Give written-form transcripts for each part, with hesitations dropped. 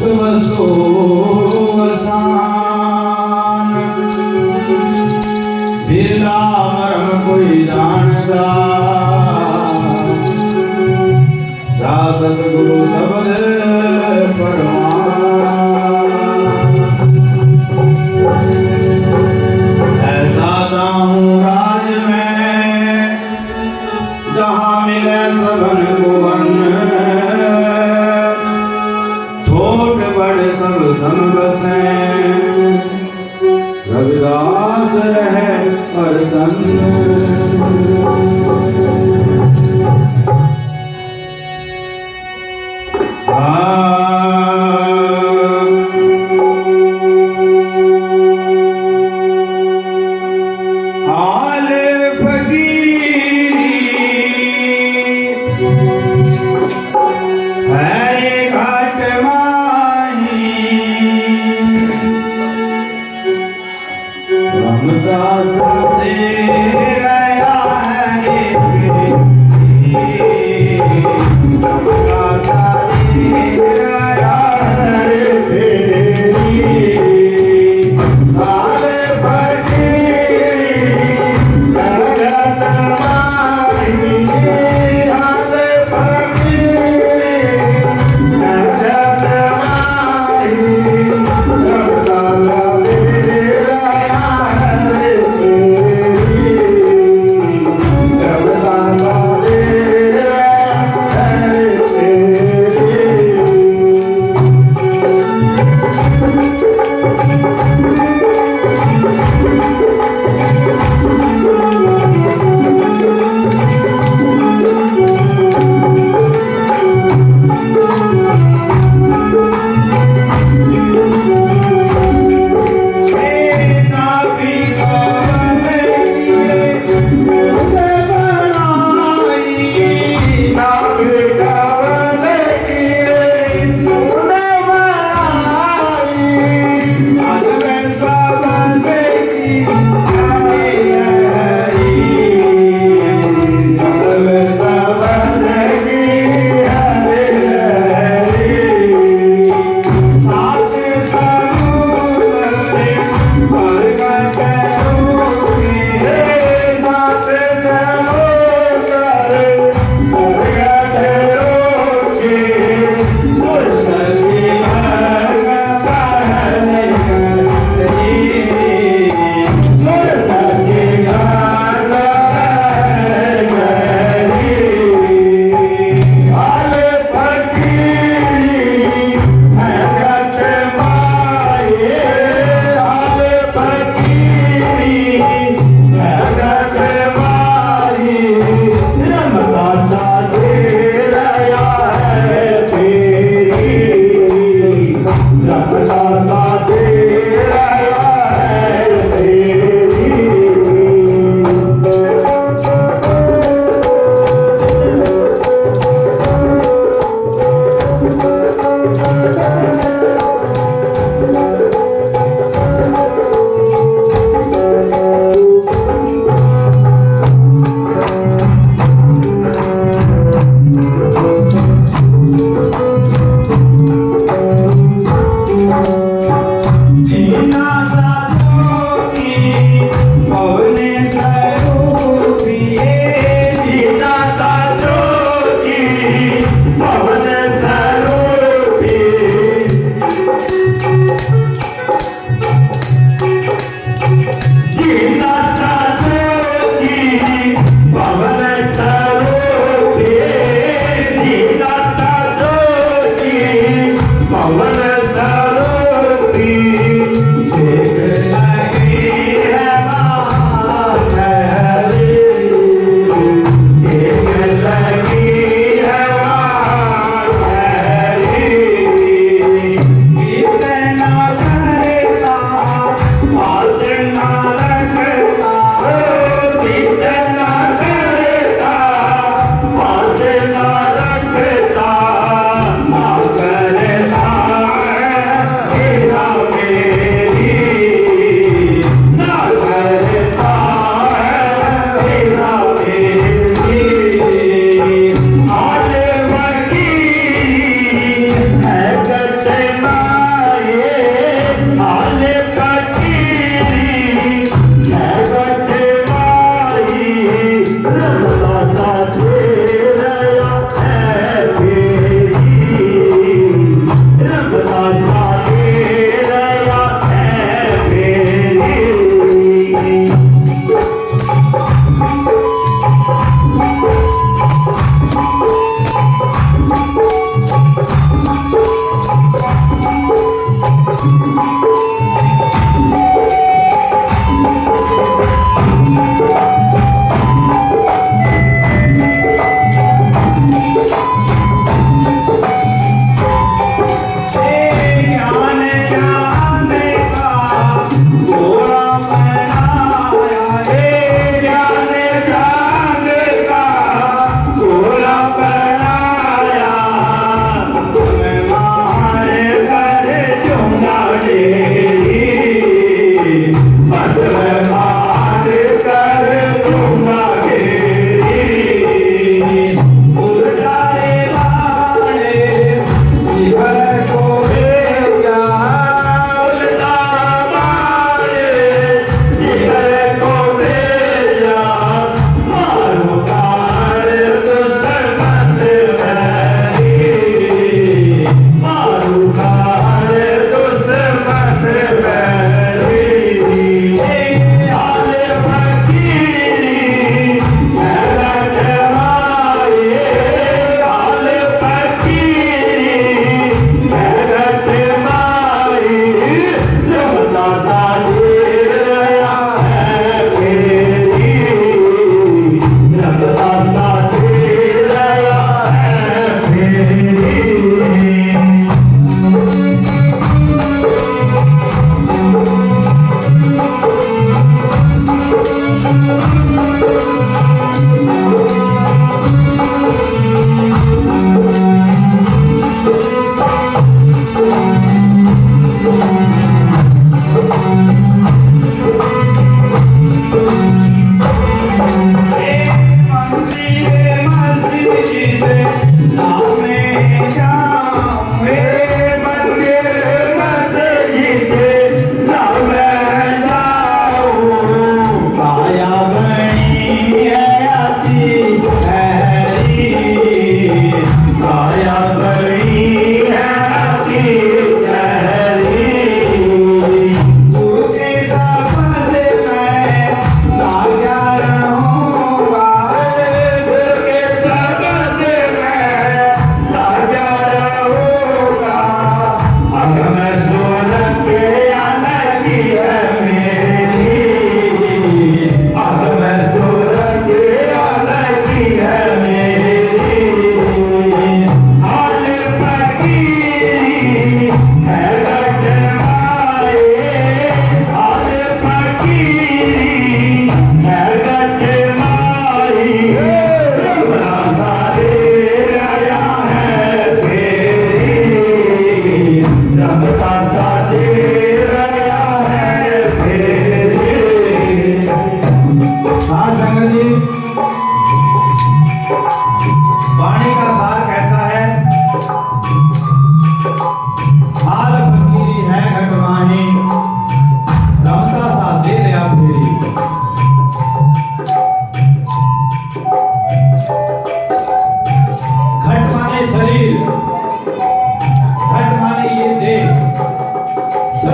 बसो असान बिरला मरम कोई जानदा जा सतगुरु शब्द परवान ऐसा चाहूं राज में जहां मिले सबन को छोट बड़ सब संग से रविदास रहे प्रसन्न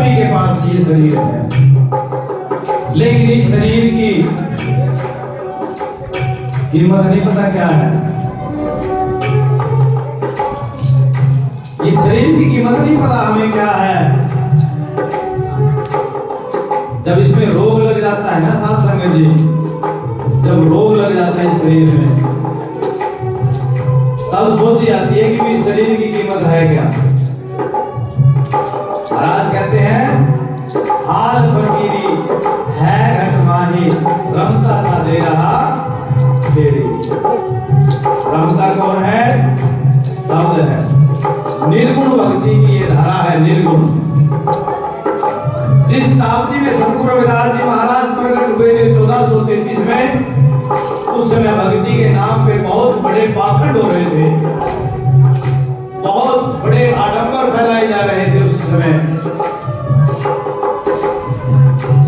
सभी के पास ये शरीर है, लेकिन इस शरीर की कीमत नहीं पता क्या है। इस शरीर की कीमत नहीं पता हमें क्या है। जब इसमें रोग लग जाता है ना साथ संगत जी, जब रोग लग जाता है इस शरीर में, तब सोची जाती है कि इस शरीर की कीमत है क्या। महाराज कहते हैं हाल फकीरी है घट माही, रमता सा दे रहा तेरी। रमता कौन है? शब्द है। निर्गुण भक्ति की ये धारा है, निर्गुण। जिस शताब्दी में सतगुरु रविदास जी महाराज प्रकट हुए थे 1433 में, उस समय भक्ति के नाम पे बहुत बड़े पाखंड हो रहे थे, बहुत बड़े आडंबर फैलाए जा रहे थे उस समय।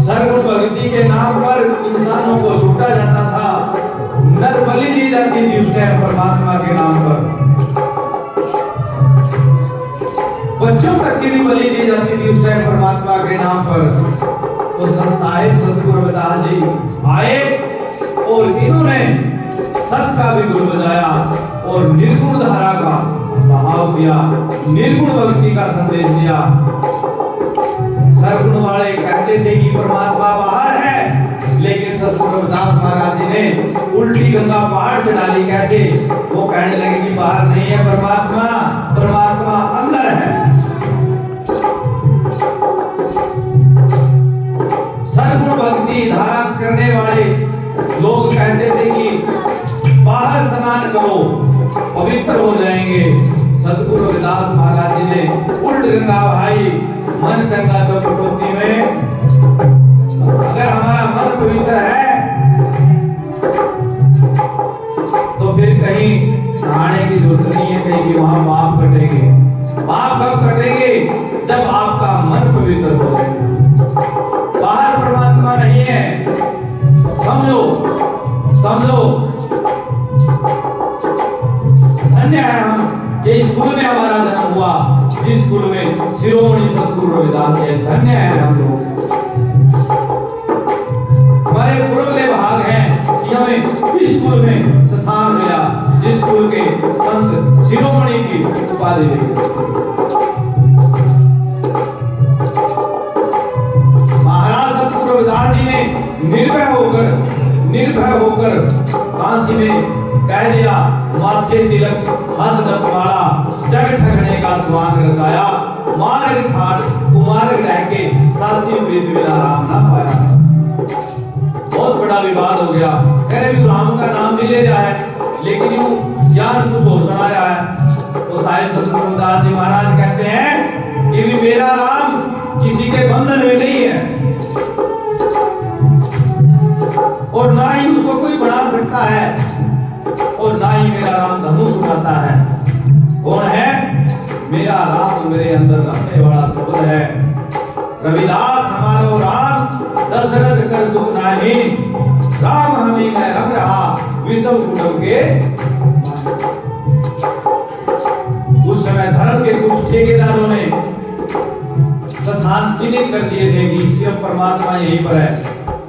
सर्वगुण भक्ति के नाम पर इंसानों को लूटा जाता था, नर बलि दी जाती थी उस टाइम परमात्मा के नाम पर, बच्चों तक की भी बलि दी जाती थी उस टाइम परमात्मा के नाम पर। तो साहिब सतगुरु रविदास जी आए और इन्होंने सत का भी गुण बजाया और निर्गुण धारा का बहाव किया, निर्गुण भक्ति का संदेश दिया। सर्वगुण वाले कहते थे कि परमात्मा बाहर है, लेकिन सतगुरु रविदास महाराज जी ने उल्टी गंगा पहाड़ से डाली। कैसे? वो कहने लगे कि बाहर नहीं है परमात्मा, परमात्मा अंदर है। सर्वगुण भक्ति धारा करने वाले लोग कहते थे कि बाहर स्नान करो पवित्र हो जाएंगे। सतगुरु रविदास महाराज जी ने उल्ट गंगा बहाई, मन चंगा तो कटौती में। अगर हमारा मन पवित्र है तो फिर कहीं नहाने की जरूरत नहीं है, कहीं कि वहां पाप कटेंगे। पाप कब कटेंगे? जब आपका मन पवित्र हो। बाहर परमात्मा नहीं है, समझो समझो। धन्य है हम कि इस स्कूल में हमारा जन्म हुआ, जिस स्कूल में शिरोमणि सतगुरु रविदास जी। धन्य है हम लोग। हमारे पूर्वले भाग हैं कि हमें इस स्कूल में स्थान मिला, जिस स्कूल के संत शिरोमणि की उपाधि दी। महाराज सतगुरु रविदास जी ने निर्भय होकर काशी में कह दिया, माथे तिलक हाथ दसवाड़ा, जग ठगने का स्वांग रचाया, मार्ग ठाट कुमार्ग रह के साची प्रीत बिना राम ना पाया। बहुत बड़ा विवाद हो गया। कह रहे राम का नाम भी ले जाए, लेकिन यूं ज्ञान कुछ और सुनाया है। तो साहिब सतगुरु रविदास जी महाराज कहते हैं कि भी मेरा राम किसी के बंधन में नहीं है, और ना ही उसको कोई बढ़ा सकता है, और ना ही मेरा राम धनुष उठाता है। कौन है? मेरा राम मेरे अंदर रहने वाला शब्द है। रविदास हमारो राम, दशरथ कर सुख नाही, राम हमी में रम रहा, विषम कुटुंब के। उस समय धर्म के कुछ ठेकेदारों ने स्थान चिन्हित कर दिए थे कि सिर्फ परमात्मा यहीं पर है,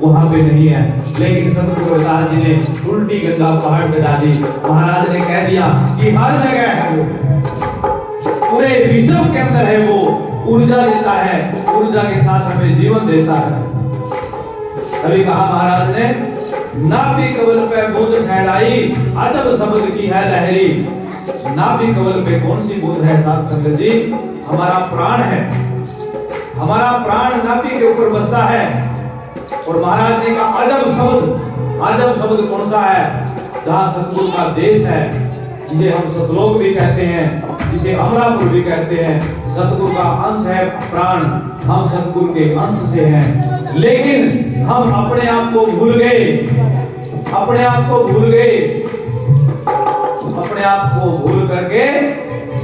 वहां पे नहीं है। लेकिन सतगुरु रविदास जी ने उल्टी गंगा पहाड़ पे डाली। महाराज ने कह दिया कि हर जगह है वो, पूरे विश्व के अंदर है वो, ऊर्जा देता है, ऊर्जा के साथ हमें जीवन देता है। तभी कहा महाराज ने, नाभि कमल पे बूंद फैलाई, अजब शब्द की है लहरी। नाभि कमल पे कौन सी बूंद है साथ संगत जी? हमारा प्राण है। हमारा प्राण नाभि के ऊपर बसता है। और महाराज ने कहा अजब शब्द कौन सा है? जहाँ सतगुरु का देश है, जिसे हम सतलोक भी कहते हैं, जिसे अमरापुर भी कहते हैं। सतगुरु का अंश है प्राण, हम सतगुरु के अंश से हैं। लेकिन हम अपने आप को भूल गए, अपने आप को भूल करके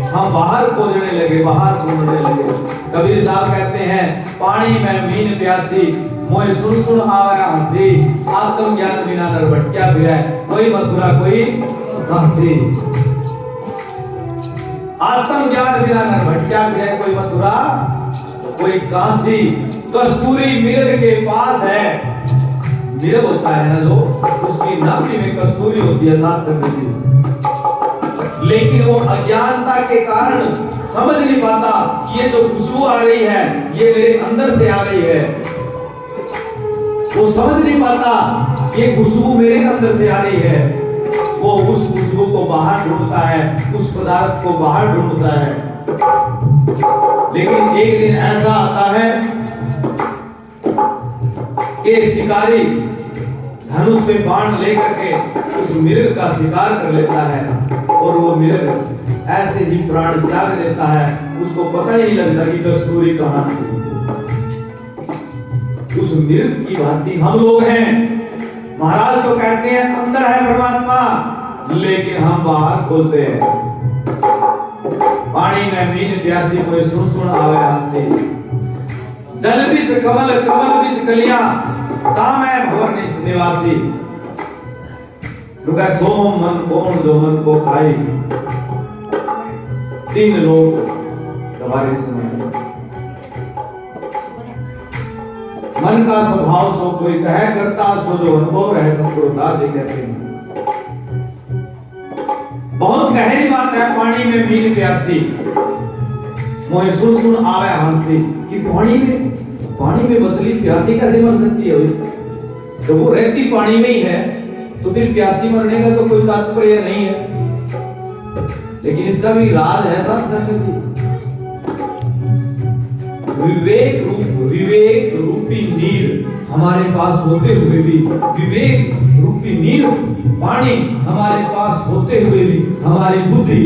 हम बाहर खोजने लगे, बाहर ढूंढने लगे। कबीर साहब कहते हैं, पानी में मीन प्यासी, मोए सुन सुन आवे हंसी, आत्म ज्ञान बिना नर भटक्या फिरै, कोई मथुरा कोई हंसी। आत्म ज्ञान बिना नर भटक्या फिरै, कोई मथुरा कोई काशी कस्तूरी मृग के पास है। मृग होता है ना जो, उसकी नाभि में कस्तूरी होती है साथ संगति, लेकिन वो अज्ञानता के कारण समझ नहीं पाता कि ये जो खुशबू आ रही है ये मेरे अंदर से आ रही है। वो समझ नहीं पाता ये खुशबू मेरे अंदर से आ रही है। वो उस खुशबू को बाहर ढूंढता है, उस पदार्थ को बाहर ढूंढता है। लेकिन एक दिन ऐसा आता है कि शिकारी धनुष पे बाण लेकर के उस मृग का शिकार कर लेता है और वो मृग ऐसे ही प्राण त्याग देता है। उसको पता ही नहीं लगता कि कस्तूरी कहां थी। उस मृग की भांति हम लोग हैं। महाराज तो कहते हैं अंदर है परमात्मा, लेकिन हम बाहर खोजते हैं। पानी में मीन प्यासी कोई सुन सुन आवे हासी, जल बीच कमल कमल बीच कलियां, ताम है भवन निवासी। रुका सोम मन कौन जो मन को खाई, तीन लोग तुम्हारे समय। मन का स्वभाव सो कोई कह करता, सो जो अनुभव है संपूर्णता जी कहते हैं। बहुत गहरी बात है पानी में मीन प्यासी, मोहे सुन सुन आवे हंसी। कि पानी में मछली प्यासी कैसे मर सकती है भाई? तो वो रहती पानी में ही है, तो फिर प्यासी मरने का तो कोई तात्पर्य नहीं है। लेकिन इसका भी राज है साथ विवेक रूपी नीर हमारे पास होते हुए भी, विवेक रूपी नीर पानी हमारे पास होते हुए भी हमारी बुद्धि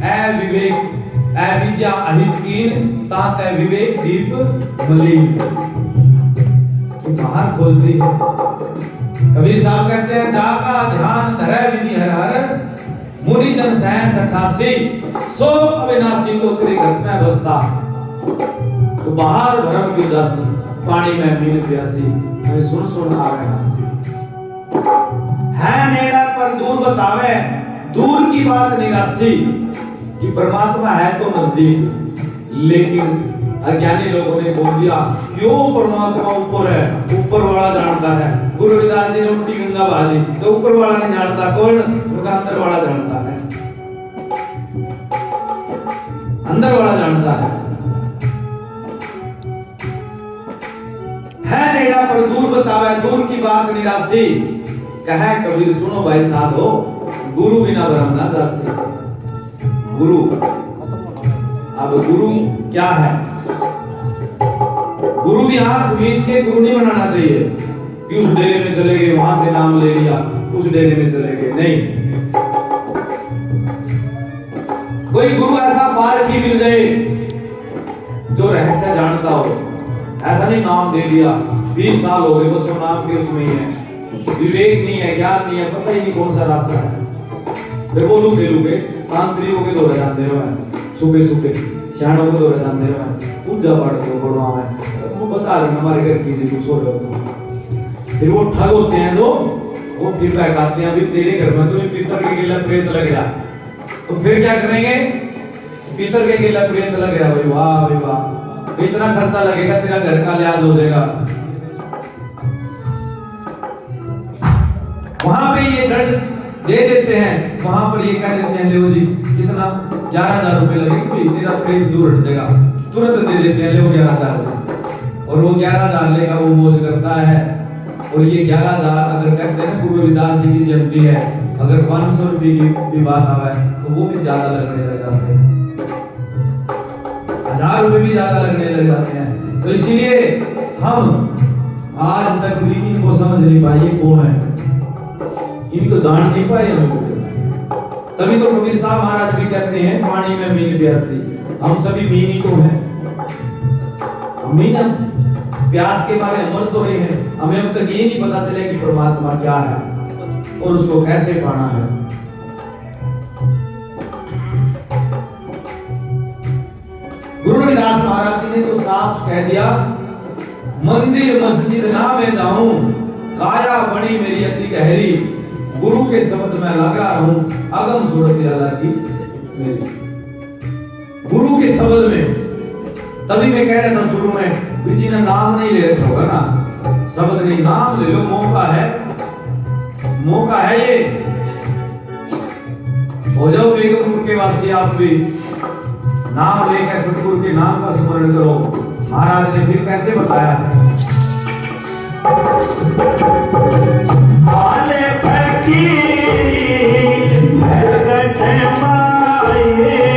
अविवेक अविद्या अहितकीन तात विवेक दीप मलिन कि बाहर खोलती है। कबीर साहब कहते हैं जाका ध्यान धरे विधि हर हर, मुनि जन सैं सठासी, सो अविनाशी तो तेरे घर में बसता। तो बाहर भरम की उदासी, पानी में मीन प्यासी, मैं सुन सुन आवे हासी। है नेड़ा पर दूर बतावे, दूर की बात निराशी। कि परमात्मा है तो नजदीक, लेकिन अज्ञानी लोगों ने बोल दिया क्यों परमात्मा ऊपर है, ऊपर वाला जानता है। गुरु रविदास जी ने उल्टी गंगा बहा दी, तो ऊपर वाला नहीं जानता कौन, उनका अंदर वाला जानता है, अंदर वाला जानता है नेड़ा पर दूर बतावे, दूर की बात निराशी। कहे कबीर सुनो भाई साधो, गुरु बिना ब्रह्म ना दासी। गुरु, अब गुरु क्या है? गुरु भी हाथ खींच के गुरु नहीं बनाना चाहिए कि उस डेरे में चले गए, वहां से नाम ले लिया, उस डेरे में चले गए, नहीं। कोई गुरु ऐसा पारखी मिल जाए जो रहस्य जानता हो। ऐसा नहीं नाम दे दिया, 20 साल हो गए बस वो नाम के उसमें ही है, विवेक नहीं है, ज्ञान नहीं है, पता ही नहीं कौन सा रास्ता है। फिर वो लुके तांत्रिकों के दौरे जाते रहे, सुबह सियाणों के दौरे जाते रहे, पूजा पाठ को पढ़वा है, वो बता रहे हमारे घर की जी कुछ हो रहा तो। फिर वो ठग होते हैं जो, वो फिर कहते हैं अभी तेरे घर में तो पितर के गिला प्रेत लग गया, तो फिर क्या करेंगे? पितर के गिला प्रेत लग गया, भाई वाह भाई वाह, इतना खर्चा लगेगा, तेरा घर का लिहाज हो जाएगा। वहां पे ये दंड दे देते हैं, वहां पर ये कह देते हैं ले जी कितना 11,000 रुपए लगेंगे, तेरा प्रेत दूर हट जाएगा, तुरंत दे देते हैं, ले 11,000। और वो 11,000 लेकर वो मौज करता है। और ये 11,000 अगर कहते हैं गुरु रविदास जी की जयंती है, अगर 500 रुपए की भी बात आवे तो वो भी ज्यादा लगने लग जाते हैं, 1000 रुपए भी ज्यादा लगने लग जाते हैं। तो इसीलिए हम आज तक भी इनको समझ नहीं पाए कौन है, इनको जान नहीं पाए हम। तभी तो कबीर साहब महाराज भी कहते हैं पानी में मीन प्यासी। हम सभी मीन ही तो हैं, हम मीन प्यास के बारे में मर तो रहे हैं, हमें अब तक ये नहीं पता चले कि परमात्मा क्या है और उसको कैसे पाना है। गुरु रविदास महाराज जी ने तो साफ कह दिया, मंदिर मस्जिद ना मैं जाऊं, काया बनी मेरी अति गहरी, गुरु के शब्द में लगा रहूं, अगम सूरत अल्लाह की मेरी। गुरु के शब्द में तभी मैं कह रहा था शुरू में, जी ने नाम नहीं ले रहे थे, होगा ना, शब्द नहीं, नाम ले लो, मौका है, मौका है ये। हो जाओ बेगमपुर के वासी आप भी, नाम लेकर सतगुरु के नाम का स्मरण करो। महाराज ने फिर कैसे बताया, आले फकीर भगत माए